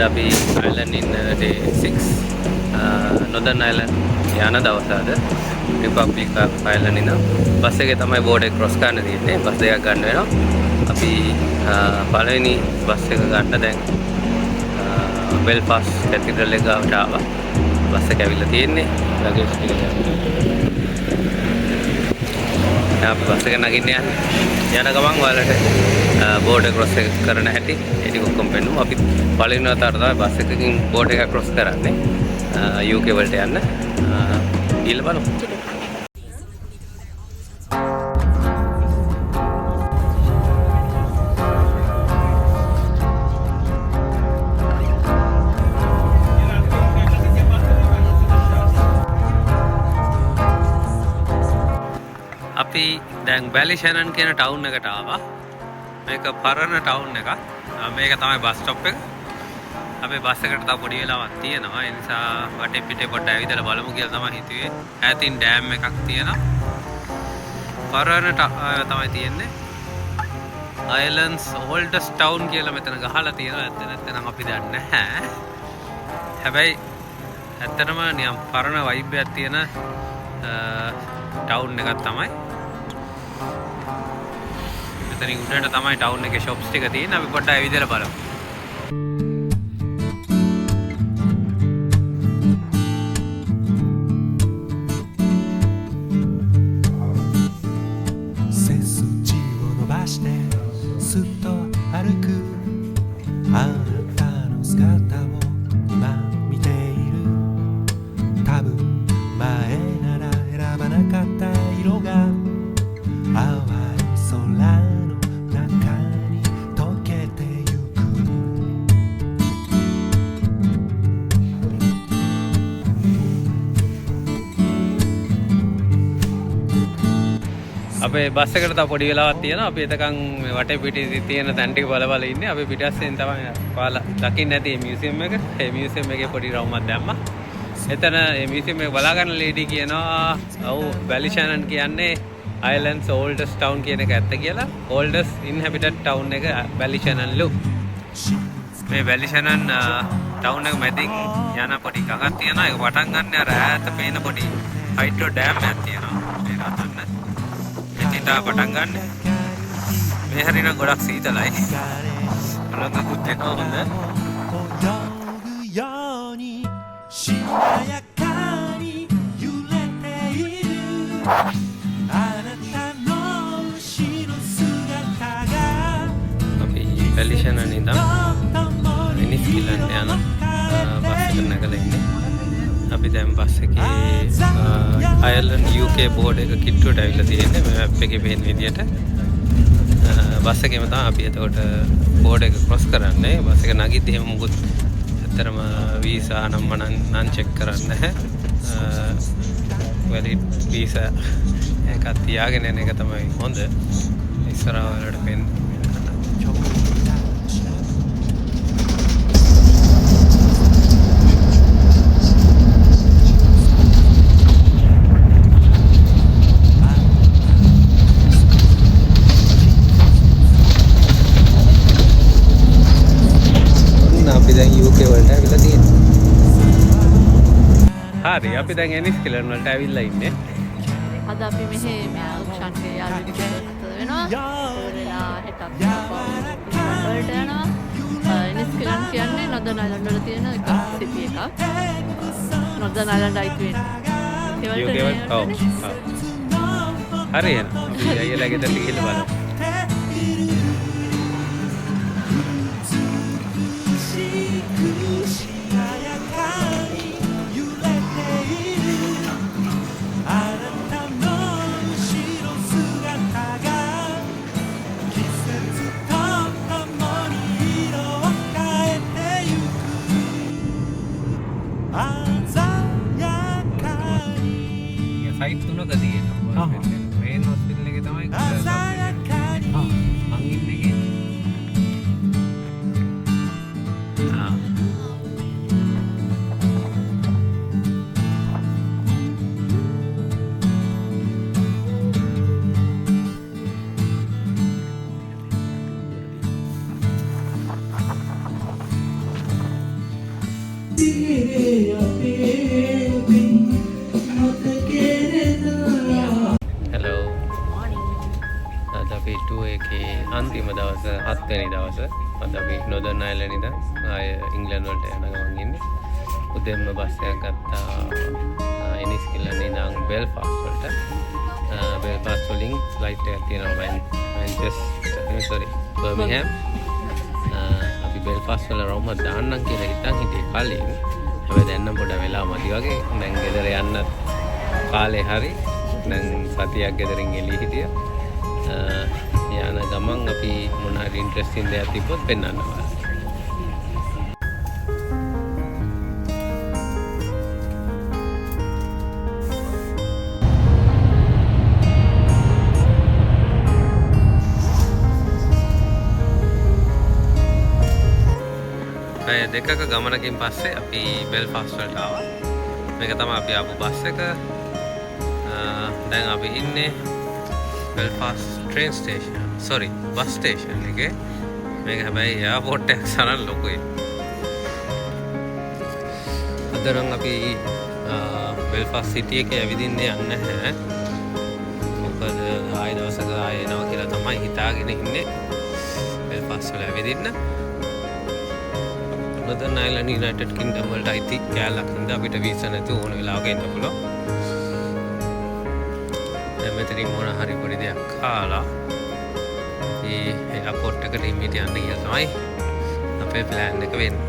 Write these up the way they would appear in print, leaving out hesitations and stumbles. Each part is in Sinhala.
අපි Island in day 6 Northern Island යන දවස අද Republic Island ඉඳන් බස් එකේ තමයි බෝඩ් එක ක්‍රොස් කරන්න තියෙන්නේ. බස් දෙකක් ගන්න වෙනවා. අපි පළවෙනි බස් එක ගන්න දැන් Belfast Cathedral එක ගාවට ආවා. බස් එක ඇවිල්ලා තියෙන්නේ. ලගේජ් ටික අපි බස් එක නගින්න යන ගමන් ඔයාලට බෝඩ් එක ක්‍රොස් කරන හැටි ඒ ටික ඔක්කොම පෙන්නමු. අපි පළවෙනි වතාවට තමයි බස් එකකින් බෝඩ් එක ක්‍රොස් කරන්නේ UK වලට යන්න. ඊළ බලමු. අපි දැන් Ballyshannon කියන ටවුන් එකට ආවා. මේක පරණ ටවුන් එකක්. මේක තමයි බස් ස්ටොප් එක. අපේ බස් එකට තව පොඩි වෙලාවක් තියෙනවා. ඒ නිසා වටේ පිටේ පොඩ්ඩක් ඇවිදලා බලමු කියලා තමයි හිතුවේ. ඈතින් ඩෑම් එකක් තියෙනවා. පරණ තමයි තියෙන්නේ. Ireland's oldest town කියලා මෙතන ගහලා තියෙනවා. ඇත්ත නැත්නම් අපි දන්නේ නැහැ. හැබැයි ඇත්තටම නියම් පරණ වයිබ් එකක් තියෙන ටවුන් එකක් තමයි. මෙතනින් උඩට තමයි ටවුන් එකේ shops ටික තියෙන්නේ. අපි පොඩ්ඩක් ඇවිදලා බලමු. අපේ බස් එකට තව පොඩි වෙලාවක් තියෙනවා. අපි එතකන් වටේ පිටේ තියෙන තැන් ටික බල බල ඉන්නේ. අපි පිටස්සෙන් තමයි ඔයාලා දකින්න නැති මේ මියුසියම් එක. මේ මියුසියම් එකේ පොඩි රවුමක් දැම්මා. එතන මේ මියුසියම් එක බලා ගන්න ලේඩි කියනවා ඔව් Ballyshannon කියන්නේ Ireland's oldest town කියන එක ඇත්ත කියලා. oldest inhabited town එක Ballyshannon ලු. මේ Ballyshannon town එක මැදින් යන පොඩි ගඟක් තියෙනවා. ඒක පටන් ගන්න අර ඈත පේන පොඩි හයිඩ්‍රෝ ඩෑම් එකක් තියෙනවා. ඒක අතන්න පටන් ගන්න මේ හරිනම් ගොඩක් සීතලයි. අලංගකුත් එනවා හොඳ. අපි Ballyshannon ඉඳන් Enniskillen යන බස් එක නැගලා ඉන්නේ. අපි දැන් බස් එකේ Ireland UK බෝඩ් එක කිට්ටුවට ඇවිල්ලා තියෙන්නේ. මේ මැප් එකේ පේන විදියට බස් එකේම තමයි අපි එතකොට බෝඩ් එක ක්‍රොස් කරන්නේ. බස් එක නගිද්දි එහෙම මොකුත් ඇත්තරම වීසා නම් නම් චෙක් කරන්නේ නැහැ. වැලිඩ් වීසා එකක් තියාගෙන යන එක තමයි හොඳ. ඉස්සරහ වලට පෙන්නේ. හරි අපි දැන් Enniskillen වලට ඇවිල්ලා ඉන්නේ. අද අපි මෙහි ෂන්ගේ යාළුවෙක් අතර වෙනවා. ඒලා හෙටත් වලට යනවා. Enniskillen කියන්නේ Northern Ireland වල තියෙන එක සිටි එකක්. Northern Ireland අයිති වෙන. UK වල ඔව්. හරි එහෙනම් අපි අයියලා ගෙදරට ගිහිල්ලා බලමු. සයිට් තුනක තියෙනවා. මේන් හොස්පිටල් එකේ තමයි අංගිම අපි ටුවර් එකේ අන්තිම දවස 7 වෙනි දවස. අද අපි නොදර්න් අයර්ලන්ඩ් ඉඳන් ආය ඉංග්ලන්ඩ් වලට යන ගමන් ඉන්නේ. උදේම බස් එකක් ගත්තා එනිස්කිලන් ඉඳන් බෙල්ෆාස්ට් වලට. බෙල්ෆාස්ට් වලින් ෆ්ලයිට් එකක් තියෙනවා බර්මින්ගම්. අපි බෙල්ෆාස්ට් වල රවුම දාන්නම් කියලා හිතන් හිටියේ කලින්. හැබැයි දැන් නම් පොඩ වෙලා මදි වගේ. දැන් ගෙදර යන්න කාලේ හරි. දැන් සතියක් ගෙදරින් එළිය හිටියා. යන ගමන් අපි මොන හරි ඉන්ට්‍රෙස්ටිං දෙයක් තිබ්බොත් පෙන්වන්න බලන්න. පැය දෙකක ගමනකින් පස්සේ අපි බෙල්ෆාස්ට් වලට ආවා. මේක තමයි අපි ආපු බස් එක. දැන් අපි ඉන්නේ Belfast train station. Sorry, bus station එකේ. මේක හැබැයි එයාපෝට් එකක් සරන් ලොකුයි. අද නම් අපි Belfast city එකේ ඇවිදින්නේ යන්නේ නැහැ. මොකද ආයෙ දවසක ආයෙ එනවා කියලා තමයි හිතාගෙන ඉන්නේ. Belfast වල ඇවිදින්න. Northern Ireland United Kingdom වලට අයිති කෑල්ලක් හින්දා අපිට වීසා නැතුව ඕන වෙලාවක එන්න පුළුවන්. මෙතනින් මොන හරි පොඩි දෙයක් කාලා ඒ එයාපෝට් එකට ඉමීඩියට් යන්න ගියා තමයි අපේ ප්ලෑන් එක වෙන්නේ.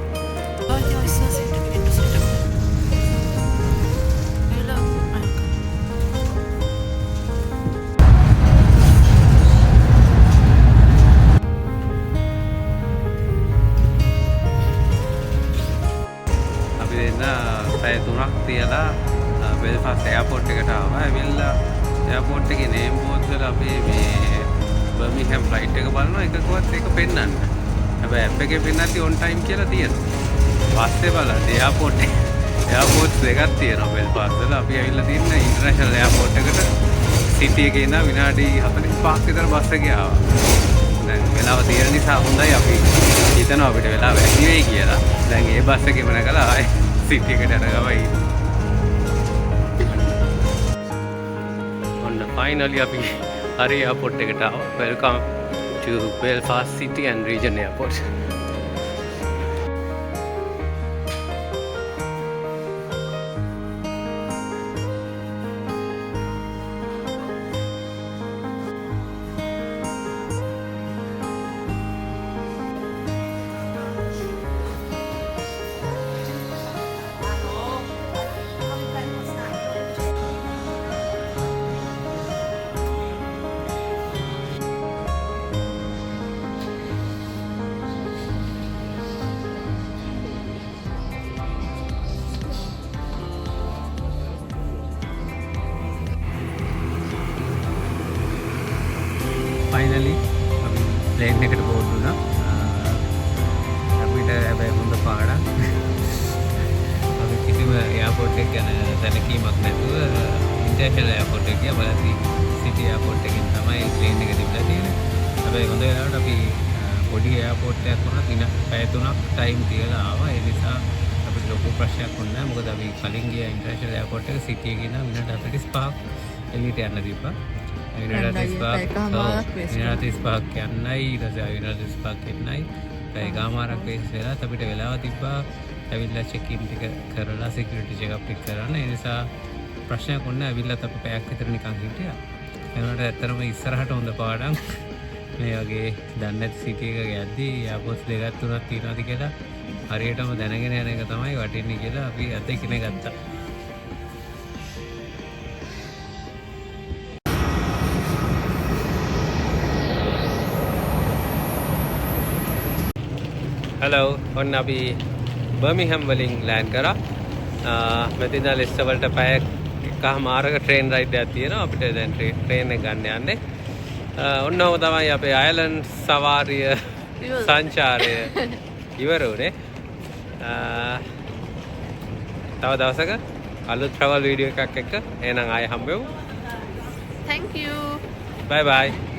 අපි දෙන්න පැය 3ක් තියලා බෙල්ෆාස්ට් එයාපෝට් එකට ආවා. ඇවිල්ලා එයාපෝට් එකේ නේම් බෝඩ් වල අපි මේ බර්මින්ගම් ෆ්ලයිට් එක බලනවා එකකවත් ඒක පෙන්වන්න. හැබැයි ඇප් එකේ පෙන්නද්දි on time කියලා තියෙනවා. පස්සේ බලන්න එයාපෝට් දෙකක් තියෙනවා බෙල්ෆාස්ට් වල. අපි ඇවිල්ලා තියෙන ඉන්ටර්නැෂනල් එයාපෝට් එකට සිටි එකේ ඉඳන් විනාඩි 45ක් විතර බස් එකේ ආවා. දැන් වෙලාව තියෙන නිසා හොඳයි අපි හිතනවා අපිට වෙලාව වැඩි වෙයි කියලා. දැන් ඒ බස් එකේම නැගලා ආයේ සිටි එකට යන ගමයි. Finally අපි හරි එයාපෝට් එකට ආවා. Welcome to Belfast City and Region Airport. Finally අපි ප්ලේන් එකට බෝඩ් වුණා. අපිට හැබැයි හොඳ පාඩම්. අපි කිසිම එයාපෝට් එක ගැන දැනගීමක් නැතුව ඉන්ටර්නැෂනල් එයාපෝට් එක ගියා. බලද්දි සිටි එයාපෝට් එකෙන් තමයි ප්ලේන් එක තිබිලා තියෙන්නේ. හැබැයි හොඳ වෙලාවට අපි පොඩි එයාපෝට් එකක් වුණත් පැය 3ක් ටයිම් තියලා ආවා. ඒ නිසා අපිට ලොකු ප්‍රශ්නයක් වුණේ නැහැ. මොකද අපි කලින් ගියා ඉන්ටර්නැෂනල් එයාපෝට් එක සිටි එකේ ඉඳන් විනාඩි 45ක් එළියට යන්න තිබ්බා. විනාඩි 35ක් යන්නයි ඊට පස්සේ විනාඩි 35ක් එන්නයි පැය ගාමාරක් වෙලා අපිට වෙලාව තිබ්බා ඇවිල්ලා චෙක් ඉන් ටික කරලා සිකියුරිටි චෙක් අප් ටික කරන්න. ඒ නිසා ප්‍රශ්නයක් වුණා. ඇවිල්ලා අපි පැයක් විතර නිකන් හිටියා. ඒනට ඇත්තටම ඉස්සරහට හොඳ පාඩම් මේ වගේ දන්නේ නැති සිටි එකක යද්දී එයාපෝට්ස් දෙකක් තුනක් තියෙනවාද කියලා හරියටම දැනගෙන යන එක තමයි වටින්නේ කියලා අපි අද ඉගෙන ගත්තා. Hello, ඔන්න අපි බර්මින්ගම් වලින් ලෑන්ඩ් කරා. මෙතන ලෙස්ටර් වලට පැය එකමාරක ට්‍රේන් රයිඩ් එකක් තියෙනවා. අපිට දැන් ට්‍රේන් එක ගන්න යන්නේ. ඔන්නම තමයි අපේ අයර්ලන්ඩ් සවාරිය සංචාරය ඉවර වුණේ. තව දවසක අලුත් ට්‍රැවල් වීඩියෝ එකක් එක්ක එහෙනම් ආයෙ හම්බෙමු. Thank you. Bye bye.